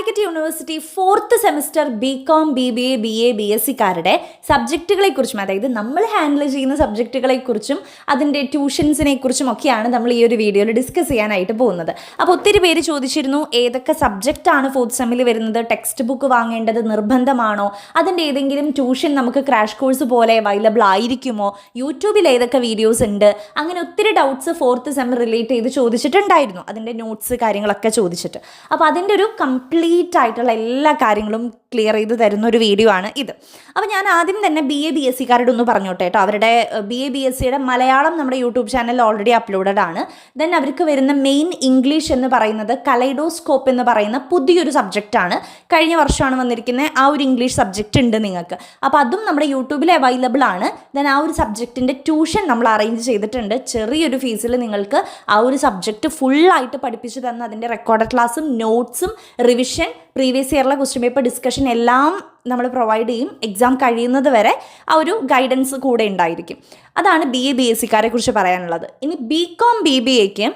Calicut university 4th semester BCom BBA BA BSc-കാരുടെ സബ്ജക്റ്റുകളെക്കുറിച്ചും, അതായത് നമ്മൾ handle ചെയ്യുന്ന സബ്ജക്റ്റുകളെക്കുറിച്ചും അതിൻ്റെ ട്യൂഷൻസിനെ കുറിച്ചും ഒക്കെയാണ് നമ്മൾ ഈ ഒരു വീഡിയോയിൽ ഡിസ്കസ് ചെയ്യാനായിട്ട് പോകുന്നത്. അപ്പോൾ ഒത്തിരി പേര് ചോദിച്ചിരുന്നു, ഏതൊക്കെ സബ്ജക്റ്റാണ് 4th സെമ്മിൽ വരുന്നത്, ടെക്സ്റ്റ് ബുക്ക് വാങ്ങേണ്ടത് നിർബന്ധമാണോ, അതിൻ്റെ ഏതെങ്കിലും ട്യൂഷൻ നമുക്ക് ക്രാഷ് കോഴ്സ് പോലെ അവൈലബിൾ ആയിരിക്കുമോ, യൂട്യൂബിൽ ഏതൊക്കെ വീഡിയോസ് ഉണ്ട്, അങ്ങനെ ഒത്തിരി ഡൗട്ട്സ് 4th സെം റിലേറ്റ് ചെയ്ത് ചോദിച്ചിട്ടുണ്ടായിരുന്നു. അതിൻ്റെ നോട്ട്സ് കാര്യങ്ങളൊക്കെ ചോദിച്ചിട്ട്. അപ്പോൾ അതിൻ്റെ ഒരു കംപ്ലീറ്റ് ആയിട്ടുള്ള എല്ലാ കാര്യങ്ങളും ക്ലിയർ ചെയ്ത് തരുന്ന ഒരു വീഡിയോ ആണ് ഇത്. അപ്പോൾ ഞാൻ ആദ്യം തന്നെ BA BSc-കാരുടെ ഒന്ന് പറഞ്ഞോട്ടെ കേട്ടോ. അവരുടെ BA BSc-യുടെ മലയാളം നമ്മുടെ യൂട്യൂബ് ചാനലിൽ ഓൾറെഡി അപ്ലോഡഡ് ആണ്. ദെൻ അവർക്ക് വരുന്ന മെയിൻ ഇംഗ്ലീഷ് എന്ന് പറയുന്നത് കലൈഡോസ്കോപ്പ് എന്ന് പറയുന്ന പുതിയൊരു സബ്ജക്റ്റാണ്. കഴിഞ്ഞ വർഷമാണ് വന്നിരിക്കുന്നത്. ആ ഒരു ഇംഗ്ലീഷ് സബ്ജക്റ്റ് ഉണ്ട് നിങ്ങൾക്ക്. അപ്പോൾ അതും നമ്മുടെ യൂട്യൂബിൽ അവൈലബിൾ ആണ്. ദെൻ ആ ഒരു സബ്ജക്റ്റിൻ്റെ ട്യൂഷൻ നമ്മൾ അറേഞ്ച് ചെയ്തിട്ടുണ്ട്. ചെറിയൊരു ഫീസിൽ നിങ്ങൾക്ക് ആ ഒരു സബ്ജക്റ്റ് ഫുള്ളായിട്ട് പഠിപ്പിച്ച് തന്ന അതിൻ്റെ റെക്കോർഡ് ക്ലാസ്സും നോട്ട്സും റിവിഷൻ, പ്രീവിയസ് ഇയറിലെ ക്വസ്റ്റ്യൻ പേപ്പർ ഡിസ്കഷൻ എല്ലാം നമ്മൾ പ്രൊവൈഡ് ചെയ്യും. എക്സാം കഴിയുന്നത് വരെ ആ ഒരു ഗൈഡൻസ് കൂടെ ഉണ്ടായിരിക്കും. അതാണ് BA BSc-കാരെ കുറിച്ച് പറയാനുള്ളത്. ഇനി BCom BBA-ക്ക്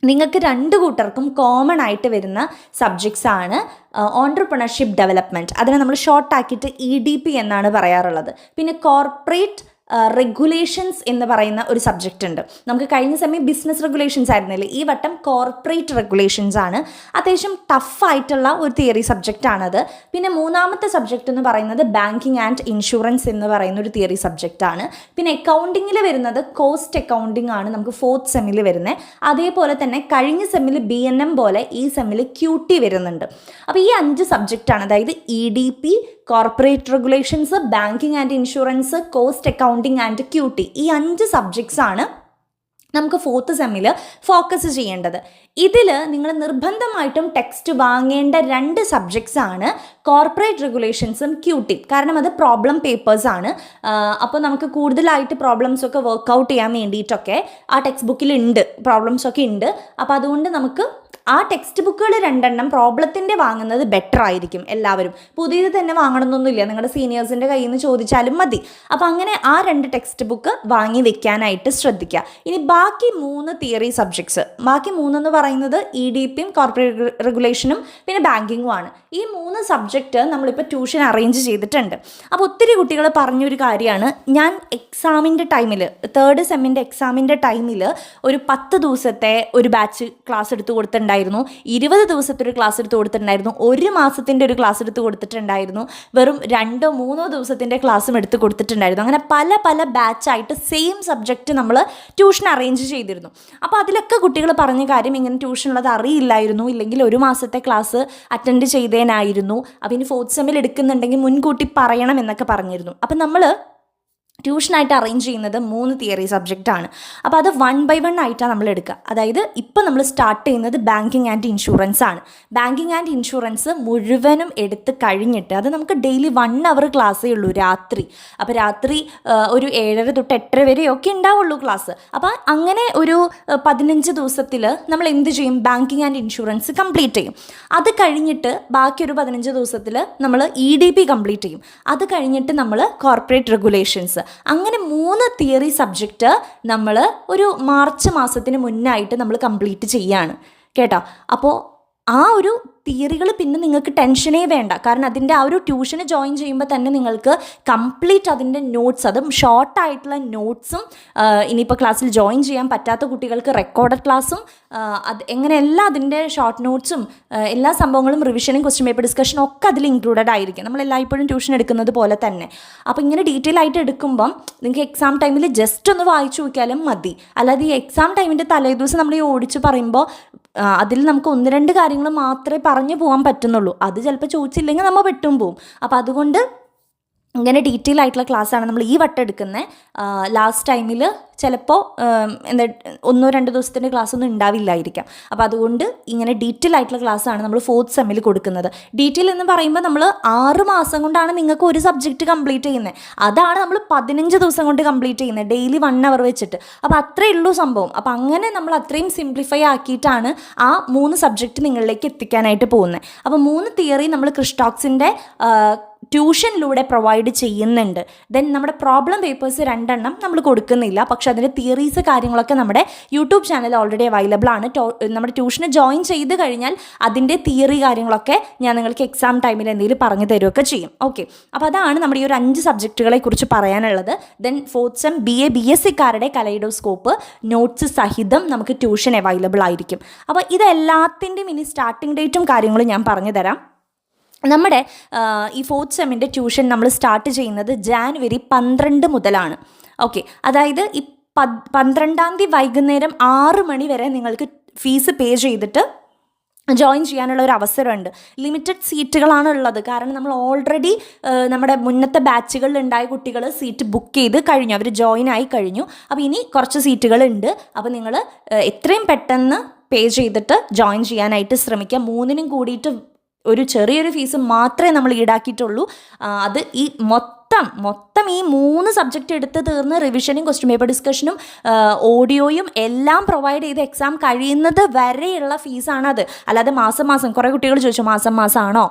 നിങ്ങൾക്ക് രണ്ട് കൂട്ടർക്കും കോമൺ ആയിട്ട് വരുന്ന സബ്ജക്ട്സ് ആണ് ഓൺട്രപ്രണർഷിപ്പ് ഡെവലപ്മെൻറ്റ്. അതിനെ നമ്മൾ ഷോർട്ടാക്കിയിട്ട് EDP എന്നാണ് പറയാറുള്ളത്. പിന്നെ കോർപ്പറേറ്റ് റെഗുലേഷൻസ് എന്ന് പറയുന്ന ഒരു സബ്ജക്റ്റ് ഉണ്ട്. നമുക്ക് കഴിഞ്ഞ സമയം ബിസിനസ് റെഗുലേഷൻസ് ആയിരുന്നില്ലേ, ഈ വട്ടം കോർപ്പറേറ്റ് റെഗുലേഷൻസ് ആണ്. അത്യാവശ്യം ടഫായിട്ടുള്ള ഒരു തിയറി സബ്ജക്റ്റ് ആണത്. പിന്നെ മൂന്നാമത്തെ സബ്ജക്റ്റ് എന്ന് പറയുന്നത് ബാങ്കിങ് ആൻഡ് ഇൻഷുറൻസ് എന്ന് പറയുന്ന ഒരു തിയറി സബ്ജക്റ്റ് ആണ്. പിന്നെ അക്കൗണ്ടിങ്ങിൽ വരുന്നത് കോസ്റ്റ് അക്കൗണ്ടിങ് ആണ് നമുക്ക് 4th സെമ്മിൽ വരുന്നത്. അതേപോലെ തന്നെ കഴിഞ്ഞ സെമ്മിൽ BNM പോലെ ഈ സെമ്മിൽ QT വരുന്നുണ്ട്. അപ്പോൾ ഈ 5 സബ്ജക്റ്റാണ്, അതായത് EDP, corporate regulations, banking and insurance, cost accounting and QT. ഈ 5 സബ്ജക്ട്സ് ആണ് നമുക്ക് 4th സെമ്മിൽ ഫോക്കസ് ചെയ്യേണ്ടത്. ഇതിൽ നിങ്ങൾ നിർബന്ധമായിട്ടും ടെക്സ്റ്റ് വാങ്ങേണ്ട 2 സബ്ജക്ട്സ് ആണ് കോർപ്പറേറ്റ് റെഗുലേഷൻസും QT. കാരണം അത് പ്രോബ്ലം പേപ്പേഴ്സ് ആണ്. അപ്പോൾ നമുക്ക് കൂടുതലായിട്ട് പ്രോബ്ലംസൊക്കെ വർക്കൗട്ട് ചെയ്യാൻ വേണ്ടിയിട്ടൊക്കെ ആ ടെക്സ്റ്റ് ബുക്കിൽ ഉണ്ട്, പ്രോബ്ലംസൊക്കെ ഉണ്ട്. അപ്പോൾ അതുകൊണ്ട് നമുക്ക് ആ ടെക്സ്റ്റ് ബുക്കുകൾ 2 പ്രോബ്ലത്തിൻ്റെ വാങ്ങുന്നത് ബെറ്റർ ആയിരിക്കും. എല്ലാവരും പുതിയത് തന്നെ വാങ്ങണമെന്നൊന്നുമില്ല, നിങ്ങളുടെ സീനിയേഴ്സിൻ്റെ കയ്യിൽ നിന്ന് ചോദിച്ചാലും മതി. അപ്പോൾ അങ്ങനെ ആ 2 ടെക്സ്റ്റ് ബുക്ക് വാങ്ങി വെക്കാനായിട്ട് ശ്രദ്ധിക്കുക. ഇനി ബാക്കി 3 തിയറി സബ്ജക്ട്സ്, ബാക്കി 3 എന്ന് പറയുന്നത് EDPയും കോർപ്പറേറ്റ് റെഗുലേഷനും പിന്നെ ബാങ്കിങ്ങും ആണ്. ഈ 3 സബ്ജക്റ്റ് നമ്മളിപ്പോൾ ട്യൂഷൻ അറേഞ്ച് ചെയ്തിട്ടുണ്ട്. അപ്പോൾ ഒത്തിരി കുട്ടികൾ പറഞ്ഞൊരു കാര്യമാണ്, ഞാൻ എക്സാമിൻ്റെ ടൈമിൽ 3rd സെമ്മിൻ്റെ എക്സാമിൻ്റെ ടൈമിൽ ഒരു 10 ദിവസത്തെ ഒരു ബാച്ച് ക്ലാസ് എടുത്ത് കൊടുത്തിട്ടുണ്ടായിരുന്നു, 20 ദിവസത്തെ ഒരു ക്ലാസ് എടുത്ത് കൊടുത്തിട്ടുണ്ടായിരുന്നു, 1 മാസത്തിൻ്റെ ഒരു ക്ലാസ് എടുത്ത് കൊടുത്തിട്ടുണ്ടായിരുന്നു, വെറും 2-3 ദിവസത്തിൻ്റെ ക്ലാസ്സും എടുത്ത് കൊടുത്തിട്ടുണ്ടായിരുന്നു. അങ്ങനെ പല പല ബാച്ചായിട്ട് സെയിം സബ്ജക്റ്റ് നമ്മൾ ട്യൂഷൻ അറേഞ്ച് ചെയ്തിരുന്നു. അപ്പോൾ അതിലൊക്കെ കുട്ടികൾ പറഞ്ഞ കാര്യം, ഇങ്ങനെ ട്യൂഷനുള്ളത് അറിയില്ലായിരുന്നു, ഇല്ലെങ്കിൽ 1 മാസത്തെ ക്ലാസ് അറ്റൻഡ് ചെയ്തേനായിരുന്നു, അപ്പോൾ ഇനി 4th സെമ്മിൽ എടുക്കുന്നുണ്ടെങ്കിൽ മുൻകൂട്ടി പറയണം എന്നൊക്കെ പറഞ്ഞിരുന്നു. അപ്പം നമ്മൾ ട്യൂഷനായിട്ട് അറേഞ്ച് ചെയ്യുന്നത് 3 തിയറി സബ്ജക്റ്റാണ്. അപ്പോൾ അത് 1 by 1 ആയിട്ടാണ് നമ്മൾ എടുക്കുക. അതായത് ഇപ്പോൾ നമ്മൾ സ്റ്റാർട്ട് ചെയ്യുന്നത് ബാങ്കിങ് ആൻഡ് ഇൻഷുറൻസ് ആണ്. ബാങ്കിങ് ആൻഡ് ഇൻഷുറൻസ് മുഴുവനും എടുത്ത് കഴിഞ്ഞിട്ട്, അത് നമുക്ക് ഡെയിലി 1 hour ക്ലാസ്സേ ഉള്ളൂ രാത്രി. അപ്പോൾ രാത്രി ഒരു 7:30 തൊട്ട് 8:30 വരെയൊക്കെ ഉണ്ടാവുള്ളൂ ക്ലാസ്. അപ്പോൾ അങ്ങനെ ഒരു 15 ദിവസത്തിൽ നമ്മൾ എന്ത് ചെയ്യും, ബാങ്കിങ് ആൻഡ് ഇൻഷുറൻസ് കംപ്ലീറ്റ് ചെയ്യും. അത് കഴിഞ്ഞിട്ട് ബാക്കി ഒരു 15 ദിവസത്തിൽ നമ്മൾ EDP കംപ്ലീറ്റ് ചെയ്യും. അത് കഴിഞ്ഞിട്ട് നമ്മൾ കോർപ്പറേറ്റ് റെഗുലേഷൻസ്. അങ്ങനെ 3 തിയറി സബ്ജക്റ്റ് നമ്മൾ ഒരു മാർച്ച് മാസത്തിന് മുന്നായിട്ട് നമ്മൾ കംപ്ലീറ്റ് ചെയ്യാണ് കേട്ടോ. അപ്പോൾ ആ ഒരു തിയറികൾ പിന്നെ നിങ്ങൾക്ക് ടെൻഷനേ വേണ്ട. കാരണം അതിൻ്റെ ആ ഒരു ട്യൂഷന് ജോയിൻ ചെയ്യുമ്പോൾ തന്നെ നിങ്ങൾക്ക് കംപ്ലീറ്റ് അതിൻ്റെ നോട്ട്സ്, അതും ഷോർട്ടായിട്ടുള്ള നോട്ട്സും, ഇനിയിപ്പോൾ ക്ലാസ്സിൽ ജോയിൻ ചെയ്യാൻ പറ്റാത്ത കുട്ടികൾക്ക് റെക്കോർഡഡ് ക്ലാസ്സും, അത് എങ്ങനെയെല്ലാം അതിൻ്റെ ഷോർട്ട് നോട്ട്സും എല്ലാ സംഭവങ്ങളും, റിവിഷനും ക്വസ്റ്റ്യൻ പേപ്പർ ഡിസ്കഷനും ഒക്കെ അതിൽ ഇൻക്ലൂഡഡ് ആയിരിക്കും, നമ്മളെല്ലായ്പ്പോഴും ട്യൂഷൻ എടുക്കുന്നത് പോലെ തന്നെ. അപ്പോൾ ഇങ്ങനെ ഡീറ്റെയിൽ ആയിട്ട് എടുക്കുമ്പം നിങ്ങൾക്ക് എക്സാം ടൈമിൽ ജസ്റ്റ് ഒന്ന് വായിച്ചു നോക്കിയാലും മതി. അല്ലാതെ ഈ എക്സാം ടൈമിൻ്റെ തലേദിവസം നമ്മൾ ഈ ഓടിച്ച് പറയുമ്പോൾ അതിൽ നമുക്ക് 1-2 കാര്യങ്ങൾ മാത്രമേ പറഞ്ഞു പോകാൻ പറ്റുന്നുള്ളൂ. അത് ചിലപ്പോൾ ചോദിച്ചില്ലെങ്കിൽ നമ്മൾ പെട്ടും പോവും. അപ്പോൾ അതുകൊണ്ട് ഇങ്ങനെ ഡീറ്റെയിൽ ആയിട്ടുള്ള ക്ലാസ്സാണ് നമ്മൾ ഈ വട്ടം എടുക്കുന്നത്. ലാസ്റ്റ് ടൈമിൽ ചിലപ്പോൾ 1-2 ദിവസത്തിൻ്റെ ക്ലാസ് ഒന്നും ഉണ്ടാവില്ലായിരിക്കാം. അപ്പോൾ അതുകൊണ്ട് ഇങ്ങനെ ഡീറ്റെയിൽ ആയിട്ടുള്ള ക്ലാസ്സാണ് നമ്മൾ 4th സെമ്മിൽ കൊടുക്കുന്നത്. ഡീറ്റെയിൽ എന്ന് പറയുമ്പോൾ നമ്മൾ 6 മാസം കൊണ്ടാണ് നിങ്ങൾക്ക് ഒരു സബ്ജക്റ്റ് കംപ്ലീറ്റ് ചെയ്യുന്നത്. അതാണ് നമ്മൾ 15 ദിവസം കൊണ്ട് കംപ്ലീറ്റ് ചെയ്യുന്നത്, ഡെയിലി 1 hour വെച്ചിട്ട്. അപ്പോൾ അത്രയേ ഉള്ളൂ സംഭവം. അപ്പോൾ അങ്ങനെ നമ്മൾ അത്രയും സിംപ്ലിഫൈ ആക്കിയിട്ടാണ് ആ 3 സബ്ജക്റ്റ് നിങ്ങളിലേക്ക് എത്തിക്കാനായിട്ട് പോകുന്നത്. അപ്പോൾ 3 തിയറി നമ്മൾ ക്രിസ്റ്റോക്സിൻ്റെ ട്യൂഷനിലൂടെ പ്രൊവൈഡ് ചെയ്യുന്നുണ്ട്. ദെൻ നമ്മുടെ പ്രോബ്ലം പേപ്പേഴ്സ് 2 നമ്മൾ കൊടുക്കുന്നില്ല, പക്ഷെ അതിൻ്റെ തിയറീസ് കാര്യങ്ങളൊക്കെ നമ്മുടെ യൂട്യൂബ് ചാനൽ ഓൾറെഡി അവൈലബിൾ ആണ്. നമ്മുടെ ട്യൂഷന് ജോയിൻ ചെയ്ത് കഴിഞ്ഞാൽ അതിൻ്റെ തിയറി കാര്യങ്ങളൊക്കെ ഞാൻ നിങ്ങൾക്ക് എക്സാം ടൈമിൽ എന്തെങ്കിലും പറഞ്ഞു തരുമൊക്കെ ചെയ്യും. ഓക്കെ, അപ്പോൾ അതാണ് നമ്മുടെ ഈ ഒരു 5 സബ്ജക്റ്റുകളെ കുറിച്ച് പറയാനുള്ളത്. Then 4th sem BA BSc കാരുടെ കലൈഡോസ്കോപ്പ് നോട്ട്സ് സഹിതം നമുക്ക് ട്യൂഷൻ അവൈലബിൾ ആയിരിക്കും. അപ്പോൾ ഇതെല്ലാത്തിൻ്റെയും ഇനി സ്റ്റാർട്ടിംഗ് ഡേറ്റും കാര്യങ്ങളും ഞാൻ പറഞ്ഞു തരാം. നമ്മുടെ ഈ 4th സെമ്മിൻ്റെ ട്യൂഷൻ നമ്മൾ സ്റ്റാർട്ട് ചെയ്യുന്നത് January 12 മുതലാണ്. ഓക്കെ, അതായത് ഈ 12 തീയതി വൈകുന്നേരം 6 മണി വരെ നിങ്ങൾക്ക് ഫീസ് പേ ചെയ്തിട്ട് ജോയിൻ ചെയ്യാനുള്ള ഒരു അവസരമുണ്ട്. ലിമിറ്റഡ് സീറ്റുകളാണ് ഉള്ളത്, കാരണം നമ്മൾ ഓൾറെഡി നമ്മുടെ മുന്നത്തെ ബാച്ചുകളിൽ ഉണ്ടായ കുട്ടികൾ സീറ്റ് ബുക്ക് ചെയ്ത് കഴിഞ്ഞു, അവർ ജോയിൻ ആയി കഴിഞ്ഞു. അപ്പോൾ ഇനി കുറച്ച് സീറ്റുകളുണ്ട്. അപ്പോൾ നിങ്ങൾ എത്രയും പെട്ടെന്ന് പേ ചെയ്തിട്ട് ജോയിൻ ചെയ്യാനായിട്ട് ശ്രമിക്കുക. 3നും കൂടിയിട്ട് ഒരു ചെറിയൊരു ഫീസ് മാത്രമേ നമ്മൾ ഈടാക്കിയിട്ടുള്ളൂ. അത് ഈ മൊത്തം ഈ 3 സബ്ജക്റ്റ് എടുത്ത് തീർന്ന് റിവിഷനും ക്വസ്റ്റ്യൻ പേപ്പർ ഡിസ്കഷനും ഓഡിയോയും എല്ലാം പ്രൊവൈഡ് ചെയ്ത് എക്സാം കഴിയുന്നത് വരെയുള്ള ഫീസാണത്. അല്ലാതെ മാസം കുറേ കുട്ടികൾ ചോദിച്ചു മാസമാണോ,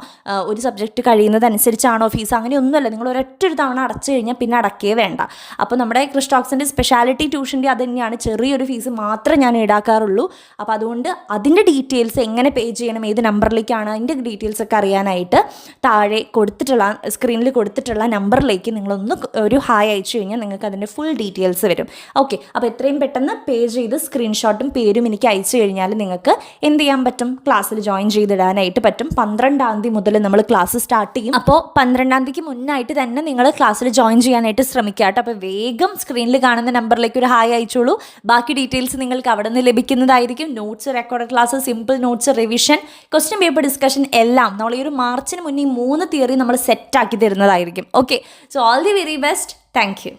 ഒരു സബ്ജക്റ്റ് കഴിയുന്നത് അനുസരിച്ചാണോ ഫീസ്? അങ്ങനെയൊന്നുമല്ല. നിങ്ങൾ ഒരൊറ്റ തവണ അടച്ചു കഴിഞ്ഞാൽ പിന്നെ അടക്കേ വേണ്ട. അപ്പോൾ നമ്മുടെ ക്രിസ്റ്റോക്സിൻ്റെ സ്പെഷ്യാലിറ്റി ട്യൂഷൻ്റെ അത് തന്നെയാണ്, ചെറിയൊരു ഫീസ് മാത്രമേ ഞാൻ ഈടാക്കാറുള്ളൂ. അപ്പോൾ അതുകൊണ്ട് അതിൻ്റെ ഡീറ്റെയിൽസ് എങ്ങനെ പേ ചെയ്യണം, ഏത് നമ്പറിലേക്കാണ്, അതിൻ്റെ ഡീറ്റെയിൽസ് ഒക്കെ അറിയാനായിട്ട് താഴെ കൊടുത്തിട്ടുള്ള സ്ക്രീനിൽ കൊടുത്തിട്ടുള്ള നമ്പറിലേക്ക് നിങ്ങളൊന്ന് ഒരു ഹായ് അയച്ചു കഴിഞ്ഞാൽ നിങ്ങൾക്ക് അതിൻ്റെ ഫുൾ ഡീറ്റെയിൽസ് വരും. ഓക്കെ, അപ്പോൾ എത്രയും പെട്ടെന്ന് പേ ചെയ്ത് സ്ക്രീൻഷോട്ടും പേരും എനിക്ക് അയച്ചു കഴിഞ്ഞാൽ നിങ്ങൾക്ക് എന്ത് ചെയ്യാൻ പറ്റും, ക്ലാസ്സിൽ ജോയിൻ ചെയ്തിടാനായിട്ട് പറ്റും. 12 തീയതി മുതൽ നമ്മൾ ക്ലാസ് സ്റ്റാർട്ട് ചെയ്യും. അപ്പോൾ 12 തീയതിക്ക് മുന്നായിട്ട് തന്നെ നിങ്ങൾ ക്ലാസ്സിൽ ജോയിൻ ചെയ്യാനായിട്ട് ശ്രമിക്കുക കേട്ടോ. അപ്പോൾ വേഗം സ്ക്രീനിൽ കാണുന്ന നമ്പറിലേക്ക് ഒരു ഹായ് അയച്ചോളൂ. ബാക്കി ഡീറ്റെയിൽസ് നിങ്ങൾക്ക് അവിടെ നിന്ന് ലഭിക്കുന്നതായിരിക്കും. Notes, record class, simple notes, revision, question paper discussion എല്ലാം നമ്മൾ ഈ ഒരു മാർച്ചിന് മുന്നേ 3 തിയറി നമ്മൾ സെറ്റാക്കി തരുന്നതായിരിക്കും. Okay, so all the very best. Thank you.